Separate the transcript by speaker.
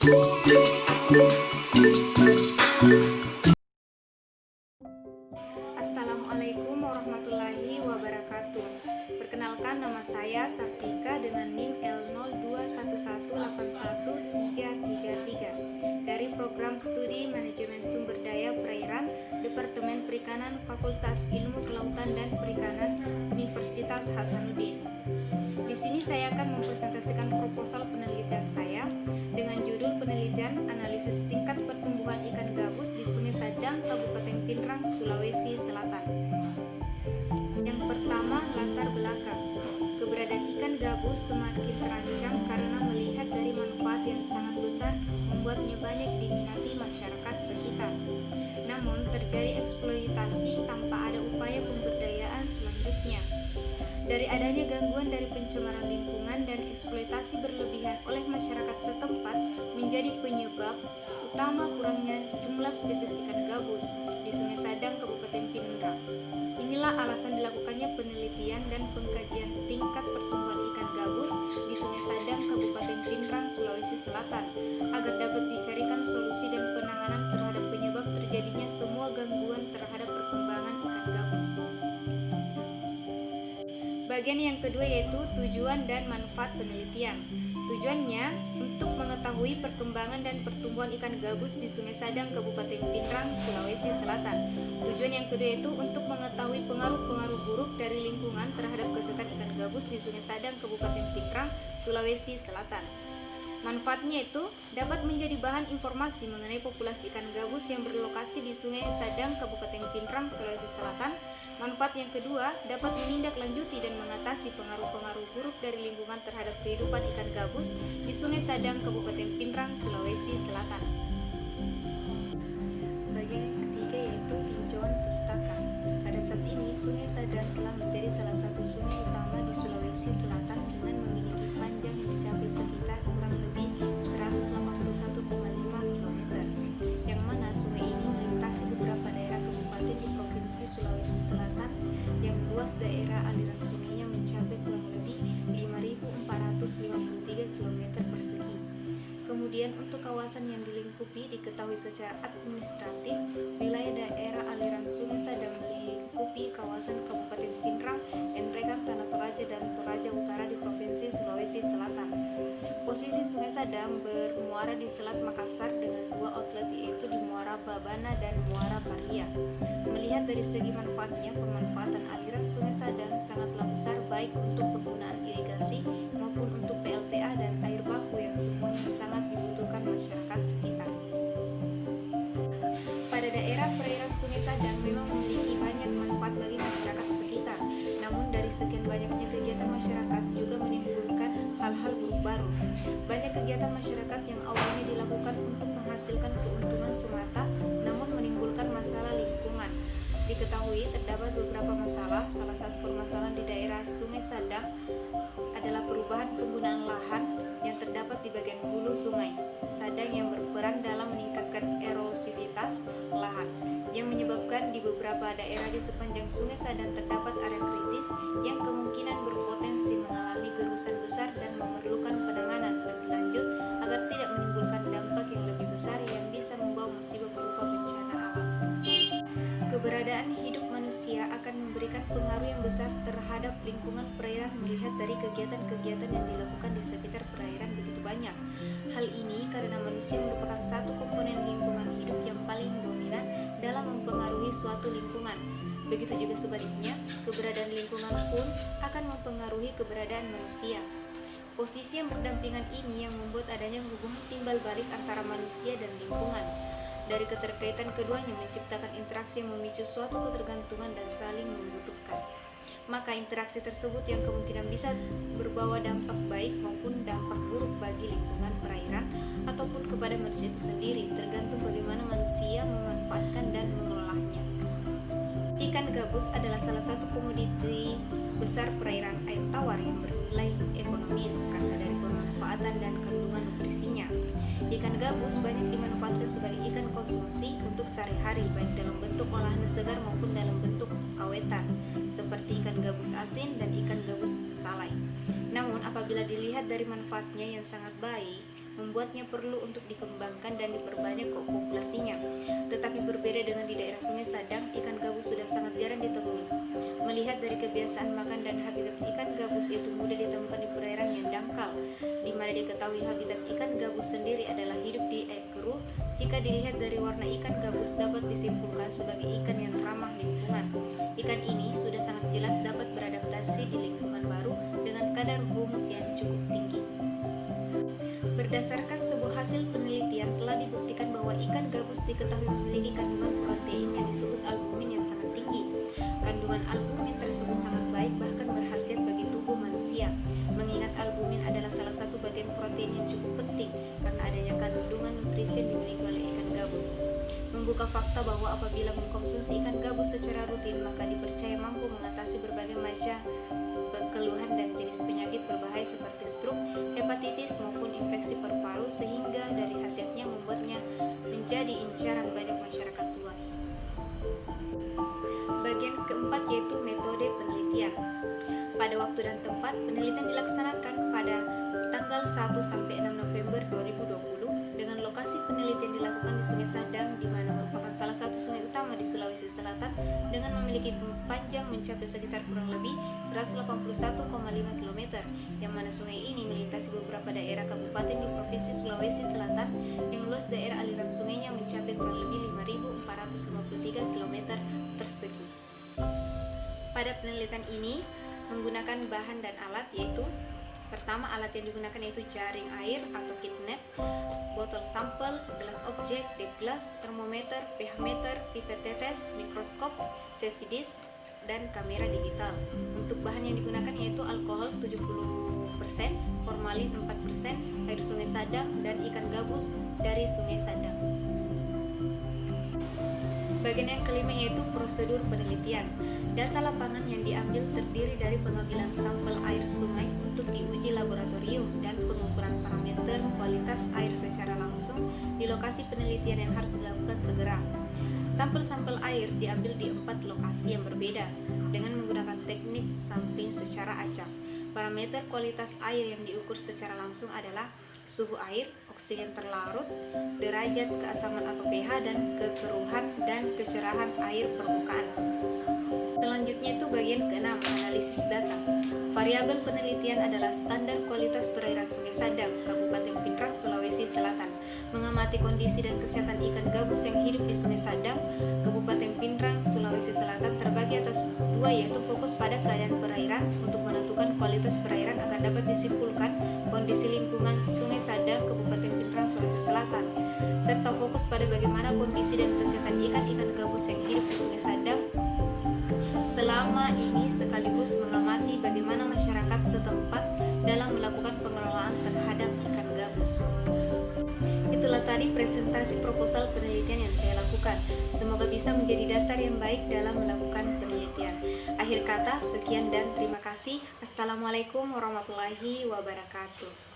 Speaker 1: Assalamualaikum warahmatullahi wabarakatuh. Perkenalkan, nama saya Safika dengan NIM L0211811333 dari Program Studi Manajemen Sumber Daya Perairan Departemen Perikanan Fakultas Ilmu Kelautan dan Perikanan Universitas Hasanuddin. Di sini saya akan mempresentasikan proposal penelitian saya dengan judul penelitian analisis tingkat pertumbuhan ikan gabus di Sungai Sadang, Kabupaten Pinrang, Sulawesi Selatan. Yang pertama, latar belakang. Keberadaan ikan gabus semakin terancam karena melihat dari manfaat yang sangat besar membuatnya banyak diminati masyarakat sekitar. Namun, terjadi eksploitasi tanpa ada upaya pemberdayaan selanjutnya. Dari adanya gangguan dari pencemaran lingkungan dan eksploitasi berlebihan oleh masyarakat setempat menjadi penyebab utama kurangnya jumlah spesies ikan gabus di Sungai Sadang, Kabupaten Pinrang. Inilah alasan dilakukannya penelitian dan pengkajian tingkat pertumbuhan ikan gabus di Sungai Sadang, Kabupaten Pinrang, Sulawesi Selatan, agar dapat dicarikan solusi dan penanganan terhadap penyebab terjadinya semua gangguan terhadap perkembangan ikan gabus. Bagian yang kedua yaitu tujuan dan manfaat penelitian. Tujuannya untuk mengetahui perkembangan dan pertumbuhan ikan gabus di Sungai Sadang, Kabupaten Pinrang, Sulawesi Selatan. Tujuan yang kedua yaitu untuk mengetahui pengaruh-pengaruh buruk dari lingkungan terhadap kesehatan ikan gabus di Sungai Sadang, Kabupaten Pinrang, Sulawesi Selatan. Manfaatnya itu dapat menjadi bahan informasi mengenai populasi ikan gabus yang berlokasi di Sungai Sadang, Kabupaten Pinrang, Sulawesi Selatan. Manfaat yang kedua dapat menindaklanjuti dan mengatasi pengaruh-pengaruh buruk dari lingkungan terhadap kehidupan ikan gabus di Sungai Sadang, Kabupaten Pinrang, Sulawesi Selatan. Bagian yang ketiga yaitu tinjauan pustaka. Pada saat ini, Sungai Sadang telah menjadi salah satu sungai utama di Sulawesi Selatan dengan memiliki panjang mencapai sekitar kurang lebih 181,5 km, yang mana sungai ini melintasi beberapa daerah kabupaten di Provinsi Sulawesi Selatan yang luas daerah aliran sungainya mencapai kurang lebih 5.453 km persegi. Kemudian untuk kawasan yang dilingkupi diketahui secara administratif, wilayah daerah aliran Sungai Sadang melingkupi kawasan Kabupaten Pinrang, Enrekan, Tanah Toraja, dan Toraja Utara di Provinsi Sulawesi Selatan. Posisi Sungai Sadang bermuara di Selat Makassar dengan dua outlet yaitu di Muara Babana dan Muara Paria. Melihat dari segi manfaatnya, pemanfaatan aliran Sungai Sadang sangatlah besar baik untuk penggunaan irigasi maupun untuk PLTA dan air baku yang semuanya sangat dibutuhkan masyarakat sekitar. Pada daerah perairan Sungai Sadang memang memiliki banyak manfaat bagi masyarakat sekitar. Namun dari sekian banyaknya kegiatan masyarakat juga menimbulkan hal-hal buruk baru. Banyak kegiatan masyarakat yang awalnya dilakukan untuk menghasilkan keuntungan semata, namun menimbulkan masalah lingkungan. Diketahui terdapat beberapa masalah. Salah satu permasalahan di daerah Sungai Sadang adalah perubahan penggunaan lahan yang terdapat di bagian hulu Sungai Sadang yang berperan dalam meningkatkan erosivitas lahan, yang menyebabkan di beberapa daerah di sepanjang Sungai Sadang terdapat area kritis yang kemungkinan berpotensi mengalami gerusan besar dan memerlukan penanganan lebih lanjut agar tidak menimbulkan dampak yang lebih besar yang bisa membawa musibah berupa bencana alam. Keberadaan hidup manusia akan memberikan pengaruh yang besar terhadap lingkungan perairan melihat dari kegiatan-kegiatan yang dilakukan di sekitar perairan begitu banyak. Hal ini karena manusia merupakan satu komponen lingkungan hidup yang paling dominan dalam mempengaruhi suatu lingkungan. Begitu juga sebaliknya, keberadaan lingkungan pun akan mempengaruhi keberadaan manusia. Posisi yang berdampingan ini yang membuat adanya hubungan timbal balik antara manusia dan lingkungan. Dari keterkaitan keduanya menciptakan interaksi yang memicu suatu ketergantungan dan saling membutuhkan. Maka interaksi tersebut yang kemungkinan bisa berbawa dampak baik maupun dampak buruk bagi lingkungan perairan ataupun kepada manusia itu sendiri, tergantung bagaimana manusia memanfaatkan dan mengelolanya. Ikan gabus adalah salah satu komoditi besar perairan air tawar yang bernilai ekonomis karena dari pemanfaatan dan kandungan nutrisinya. Ikan gabus banyak dimanfaatkan sebagai ikan konsumsi untuk sehari-hari, baik dalam bentuk olahan segar maupun dalam bentuk awetan, seperti ikan gabus asin dan ikan gabus salai. Namun apabila dilihat dari manfaatnya yang sangat baik, membuatnya perlu untuk dikembangkan dan diperbanyak populasinya. Tetapi berbeda dengan di daerah Sungai Sadang, ikan gabus sudah sangat jarang ditemui. Melihat dari kebiasaan makan dan habitat ikan gabus, itu mudah ditemukan di perairan yang dangkal, di mana diketahui habitat ikan gabus sendiri adalah hidup di air keruh. Jika dilihat dari warna ikan gabus, dapat disimpulkan sebagai ikan yang ramah lingkungan. Ikan ini sudah sangat jelas dapat beradaptasi di lingkungan baru dengan kadar humus yang cukup tinggi. Berdasarkan sebuah hasil penelitian, telah dibuktikan bahwa ikan gabus diketahui memiliki kandungan protein yang disebut albumin yang sangat tinggi. Kandungan albumin tersebut sangat baik, bahkan berkhasiat bagi tubuh manusia. Mengingat albumin adalah salah satu bagian protein yang cukup penting karena adanya kandungan nutrisi yang dimiliki oleh ikan gabus. Membuka fakta bahwa apabila mengkonsumsi ikan gabus secara rutin, maka dipercaya mampu mengatasi berbagai macam keluhan dan jenis penyakit berbahaya seperti stroke, hepatitis maupun infeksi paru-paru, sehingga dari khasiatnya membuatnya menjadi incaran banyak masyarakat luas. Bagian keempat yaitu metode penelitian. Pada waktu dan tempat, penelitian dilaksanakan pada tanggal 1 sampai 6 November 2020 dengan lokasi penelitian dilakukan di Sungai Sadang, di mana merupakan salah satu sungai utama di Sulawesi Selatan dengan memiliki panjang mencapai sekitar kurang lebih 181,5 km, yang mana sungai ini melintasi beberapa daerah kabupaten di Provinsi Sulawesi Selatan, yang luas daerah aliran sungainya mencapai kurang lebih 5.453 km persegi. Pada penelitian ini menggunakan bahan dan alat, yaitu pertama, alat yang digunakan yaitu jaring air atau kitnet, botol sampel, gelas objek, deep glass, termometer, pH meter, pipet tetes, mikroskop, sesi disk, dan kamera digital. Untuk bahan yang digunakan yaitu alkohol 70%, formalin 4%, air Sungai Sadang, dan ikan gabus dari Sungai Sadang. Bagian yang kelima yaitu prosedur penelitian. Data lapangan yang diambil terdiri dari pengambilan sampel air sungai untuk diuji laboratorium dan pengukuran parameter kualitas air secara langsung di lokasi penelitian yang harus dilakukan segera. Sampel-sampel air diambil di 4 lokasi yang berbeda dengan menggunakan teknik sampling secara acak. Parameter kualitas air yang diukur secara langsung adalah suhu air, oksigen terlarut, derajat keasaman atau pH, dan kekeruhan dan kecerahan air permukaan. Selanjutnya itu bagian ke-6, analisis data. Variabel penelitian adalah standar kualitas perairan Sungai Sadang, Kabupaten Pinrang, Sulawesi Selatan. Mengamati kondisi dan kesehatan ikan gabus yang hidup di Sungai Sadang, Kabupaten Pinrang, Sulawesi Selatan terbagi atas 2, yaitu fokus pada keadaan perairan untuk menentukan kualitas perairan agar dapat disimpulkan kondisi lingkungan Sungai Sadang, Kabupaten Pinrang, Sulawesi Selatan, serta fokus pada bagaimana kondisi dan kesehatan ikan-ikan gabus yang hidup di Sungai Sadang selama ini, sekaligus mengamati bagaimana masyarakat setempat dalam melakukan pengelolaan terhadap ikan gabus. Itulah tadi presentasi proposal penelitian yang saya lakukan. Semoga bisa menjadi dasar yang baik dalam melakukan penelitian. Akhir kata, sekian dan terima kasih. Assalamualaikum warahmatullahi wabarakatuh.